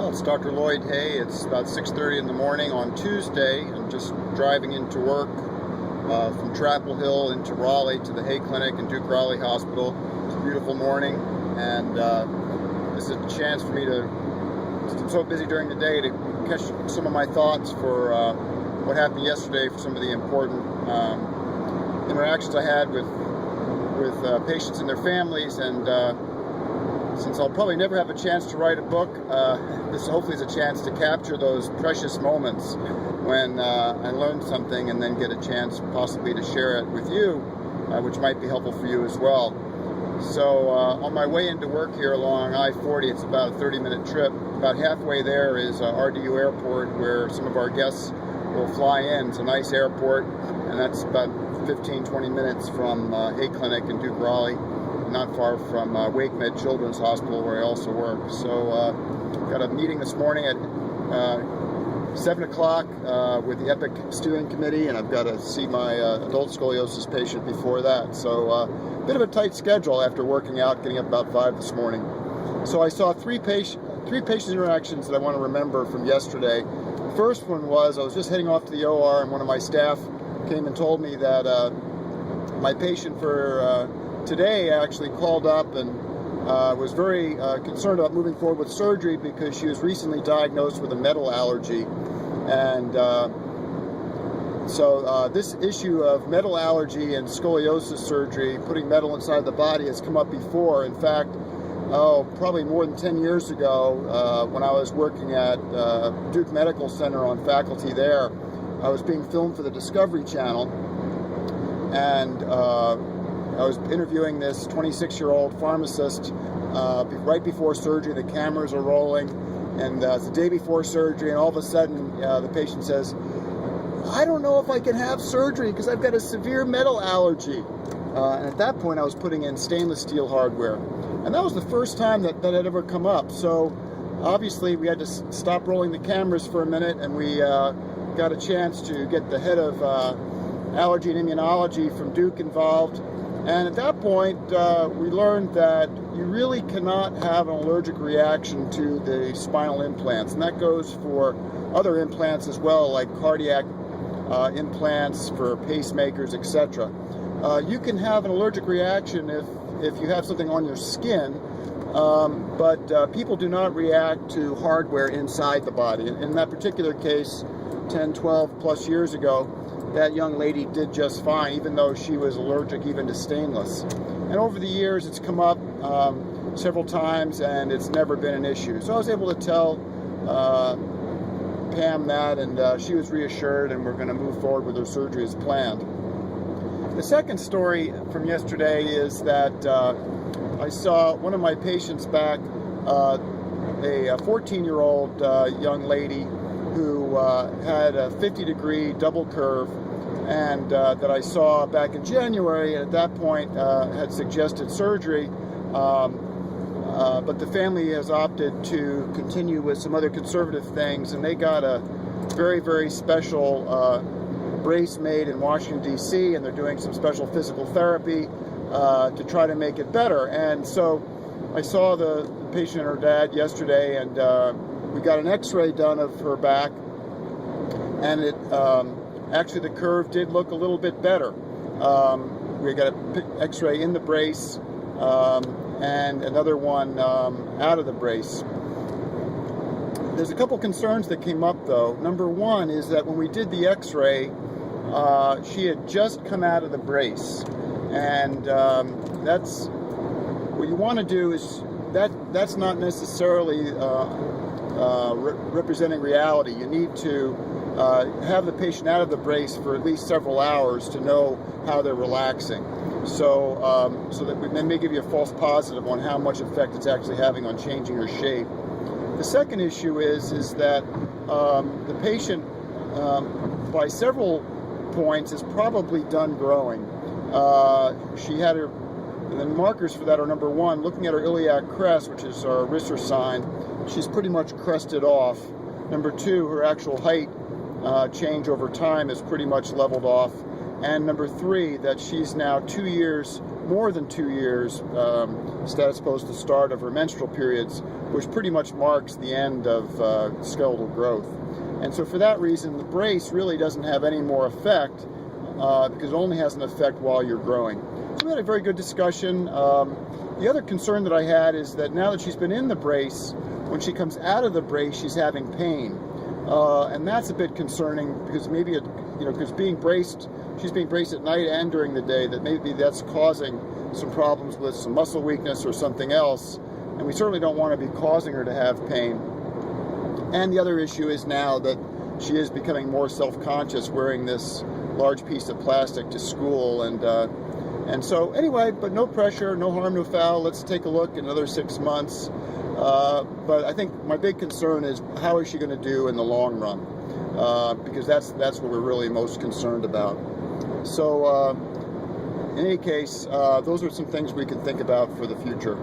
Well, it's Dr. Lloyd Hey. It's about 6:30 in the morning on Tuesday. I'm just driving into work from Chapel Hill into Raleigh to the Hay Clinic and Duke Raleigh Hospital. It's a beautiful morning, and this is a chance for me to, I'm so busy during the day, to catch some of my thoughts for what happened yesterday, for some of the important interactions I had with patients and their families. And since I'll probably never have a chance to write a book, this hopefully is a chance to capture those precious moments when I learned something and then get a chance possibly to share it with you, which might be helpful for you as well. So on my way into work here along I-40, it's about a 30-minute trip. About halfway there is RDU Airport, where some of our guests will fly in. It's a nice airport, and that's about 15-20 minutes from Hay Clinic in Duke Raleigh, not far from WakeMed Children's Hospital, where I also work. So got a meeting this morning at 7 o'clock with the EPIC steering committee, and I've got to see my adult scoliosis patient before that. So a bit of a tight schedule after working out, getting up about 5 this morning. So I saw three patient interactions that I want to remember from yesterday. The first one was I was just heading off to the OR, and one of my staff came and told me that my patient for today actually called up and was very concerned about moving forward with surgery because she was recently diagnosed with a metal allergy. And so this issue of metal allergy and scoliosis surgery, putting metal inside the body, has come up before. In fact, probably more than 10 years ago, when I was working at Duke Medical Center on faculty there, I was being filmed for the Discovery Channel, and I was interviewing this 26-year-old pharmacist right before surgery. The cameras are rolling, and it's the day before surgery, and all of a sudden the patient says, "I don't know if I can have surgery because I've got a severe metal allergy." And at that point I was putting in stainless steel hardware, and that was the first time that had ever come up. So obviously we had to stop rolling the cameras for a minute, and we got a chance to get the head of allergy and immunology from Duke involved. And at that point, we learned that you really cannot have an allergic reaction to the spinal implants. And that goes for other implants as well, like cardiac implants for pacemakers, etc. You can have an allergic reaction if you have something on your skin, but people do not react to hardware inside the body. In that particular case, 10, 12 plus years ago, that young lady did just fine, even though she was allergic even to stainless. And over the years, it's come up several times, and it's never been an issue. So I was able to tell Pam that, and she was reassured, and we're going to move forward with her surgery as planned. The second story from yesterday is that I saw one of my patients back, a 14-year-old young lady who had a 50-degree double curve, and that I saw back in January, and at that point had suggested surgery, but the family has opted to continue with some other conservative things, and they got a very, very special brace made in Washington, D.C., and they're doing some special physical therapy to try to make it better. And so I saw the patient and her dad yesterday, and we got an x-ray done of her back, and it actually the curve did look a little bit better. We got an x-ray in the brace and another one out of the brace. There's a couple concerns that came up though. Number one is that when we did the x-ray, she had just come out of the brace, and that's what you want to do is that's not necessarily representing reality. You need to have the patient out of the brace for at least several hours to know how they're relaxing. So, so that we may give you a false positive on how much effect it's actually having on changing her shape. The second issue is that the patient, by several points, is probably done growing. She had her. And the markers for that are, number one, looking at her iliac crest, which is our Risser sign, she's pretty much crested off. Number two, her actual height change over time is pretty much leveled off. and number 3, that she's now 2 years, more than 2 years, as opposed to the start of her menstrual periods, which pretty much marks the end of skeletal growth. And so for that reason, the brace really doesn't have any more effect, because it only has an effect while you're growing. So we had a very good discussion. The other concern that I had is that now that she's been in the brace, when she comes out of the brace, she's having pain. And that's a bit concerning, because maybe, because she's being braced at night and during the day, that maybe that's causing some problems with some muscle weakness or something else. And we certainly don't want to be causing her to have pain. And the other issue is now that she is becoming more self-conscious wearing this large piece of plastic to school. And so anyway, but no pressure, no harm, no foul. Let's take a look in another 6 months. But I think my big concern is, how is she going to do in the long run? Because that's what we're really most concerned about. So in any case, those are some things we can think about for the future.